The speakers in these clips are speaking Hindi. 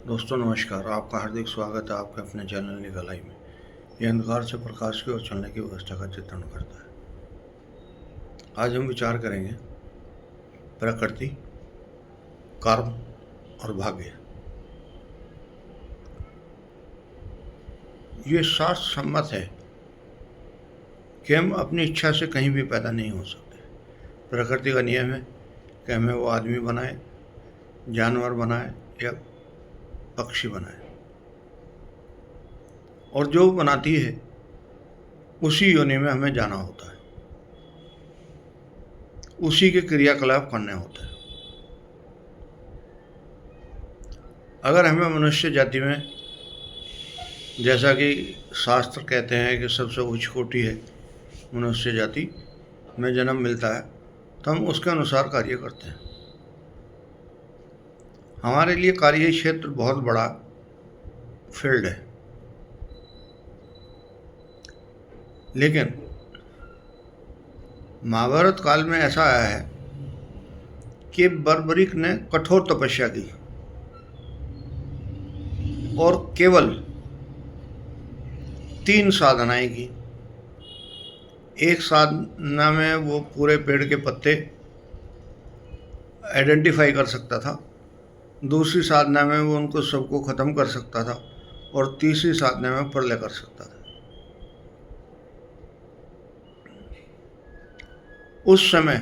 दोस्तों नमस्कार। आपका हार्दिक स्वागत है आपके अपने चैनल निगलाई में। यह अंधकार से प्रकाश की ओर चलने की व्यवस्था का चित्रण करता है। आज हम विचार करेंगे प्रकृति, कर्म और भाग्य। ये शास्त्र सम्मत है कि हम अपनी इच्छा से कहीं भी पैदा नहीं हो सकते। प्रकृति का नियम है कि हमें वो आदमी बनाए, जानवर बनाए या पक्षी बनाए, और जो बनाती है उसी योनि में हमें जाना होता है, उसी के क्रियाकलाप करने होते हैं। अगर हमें मनुष्य जाति में, जैसा कि शास्त्र कहते हैं कि सबसे उच्च कोटि है मनुष्य जाति में जन्म मिलता है, तो हम उसके अनुसार कार्य करते हैं। हमारे लिए कार्य क्षेत्र बहुत बड़ा फील्ड है, लेकिन महाभारत काल में ऐसा आया है कि बर्बरीक ने कठोर तपस्या की और केवल 3 साधनाएं की। एक साधना में वो पूरे पेड़ के पत्ते आइडेंटिफाई कर सकता था, दूसरी साधना में वो उनको सबको ख़त्म कर सकता था, और तीसरी साधना में प्रलय कर सकता था। उस समय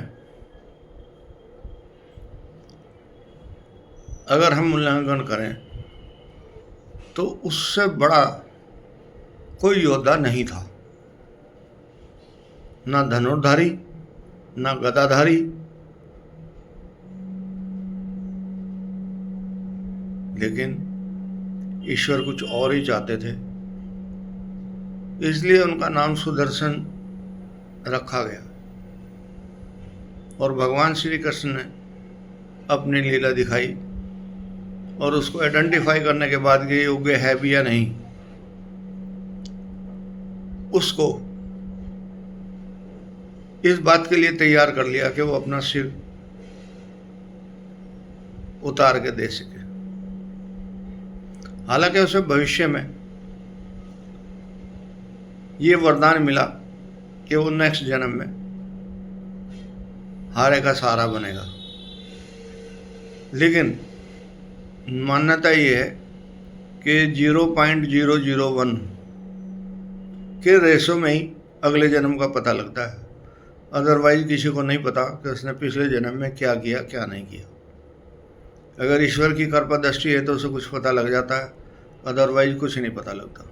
अगर हम मूल्यांकन करें तो उससे बड़ा कोई योद्धा नहीं था, ना धनुर्धारी ना गदाधारी, लेकिन ईश्वर कुछ और ही चाहते थे, इसलिए उनका नाम सुदर्शन रखा गया। और भगवान श्री कृष्ण ने अपनी लीला दिखाई, और उसको आइडेंटिफाई करने के बाद कि योग्य है भी या नहीं, उसको इस बात के लिए तैयार कर लिया कि वो अपना सिर उतार के दे सके। हालांकि उसे भविष्य में ये वरदान मिला कि वो नेक्स्ट जन्म में हारे का सहारा बनेगा, लेकिन मान्यता ये है कि 0.001 के रेशो में ही अगले जन्म का पता लगता है। अदरवाइज किसी को नहीं पता कि उसने पिछले जन्म में क्या किया क्या नहीं किया। अगर ईश्वर की कृपा दृष्टि है तो उसे कुछ पता लग जाता है, अदरवाइज कुछ नहीं पता लगता।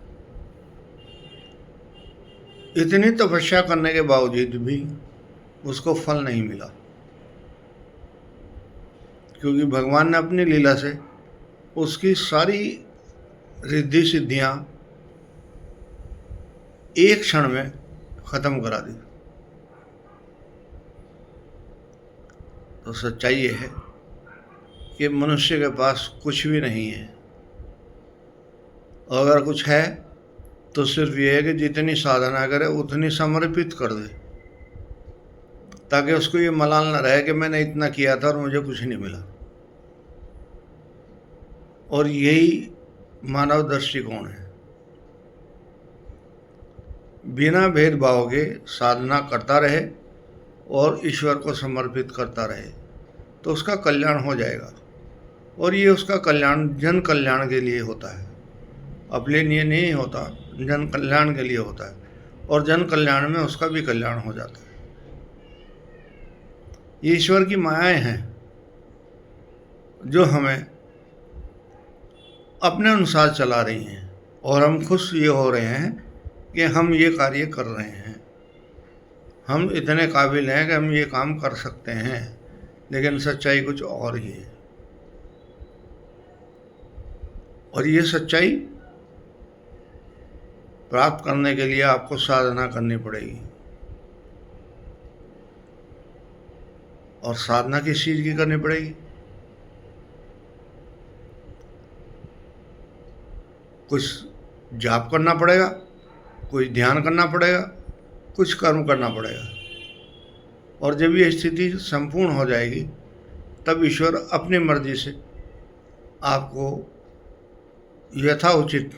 इतनी तपस्या करने के बावजूद भी उसको फल नहीं मिला, क्योंकि भगवान ने अपनी लीला से उसकी सारी रिद्धि सिद्धियां एक क्षण में खत्म करा दी। तो सच्चाई ये है कि मनुष्य के पास कुछ भी नहीं है, और अगर कुछ है तो सिर्फ ये है कि जितनी साधना करे उतनी समर्पित कर दे, ताकि उसको ये मलाल न रहे कि मैंने इतना किया था और मुझे कुछ नहीं मिला। और यही मानव दृष्टिकोण है। बिना भेदभाव के साधना करता रहे और ईश्वर को समर्पित करता रहे तो उसका कल्याण हो जाएगा। और ये उसका कल्याण जन कल्याण के लिए होता है, अपने लिए नहीं होता, जन कल्याण के लिए होता है, और जन कल्याण में उसका भी कल्याण हो जाता है। ये ईश्वर की मायाएं हैं जो हमें अपने अनुसार चला रही हैं, और हम खुश ये हो रहे हैं कि हम ये कार्य कर रहे हैं, हम इतने काबिल हैं कि हम ये काम कर सकते हैं, लेकिन सच्चाई कुछ और ही है। और ये सच्चाई प्राप्त करने के लिए आपको साधना करनी पड़ेगी। और साधना किस चीज़ की करनी पड़ेगी? कुछ जाप करना पड़ेगा, कुछ ध्यान करना पड़ेगा, कुछ कर्म करना पड़ेगा। और जब ये स्थिति संपूर्ण हो जाएगी तब ईश्वर अपनी मर्जी से आपको यथाउचित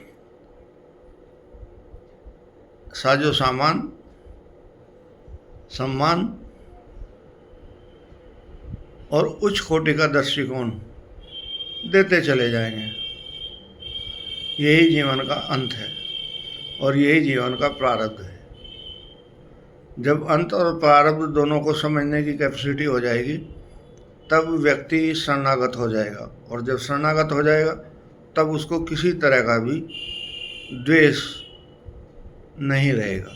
साजो सामान, सम्मान और उच्च कोटि का दृष्टिकोण देते चले जाएंगे। यही जीवन का अंत है और यही जीवन का प्रारब्ध है। जब अंत और प्रारब्ध दोनों को समझने की कैपेसिटी हो जाएगी तब व्यक्ति शरणागत हो जाएगा, और जब शरणागत हो जाएगा तब उसको किसी तरह का भी द्वेष नहीं रहेगा।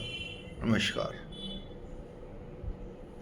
नमस्कार।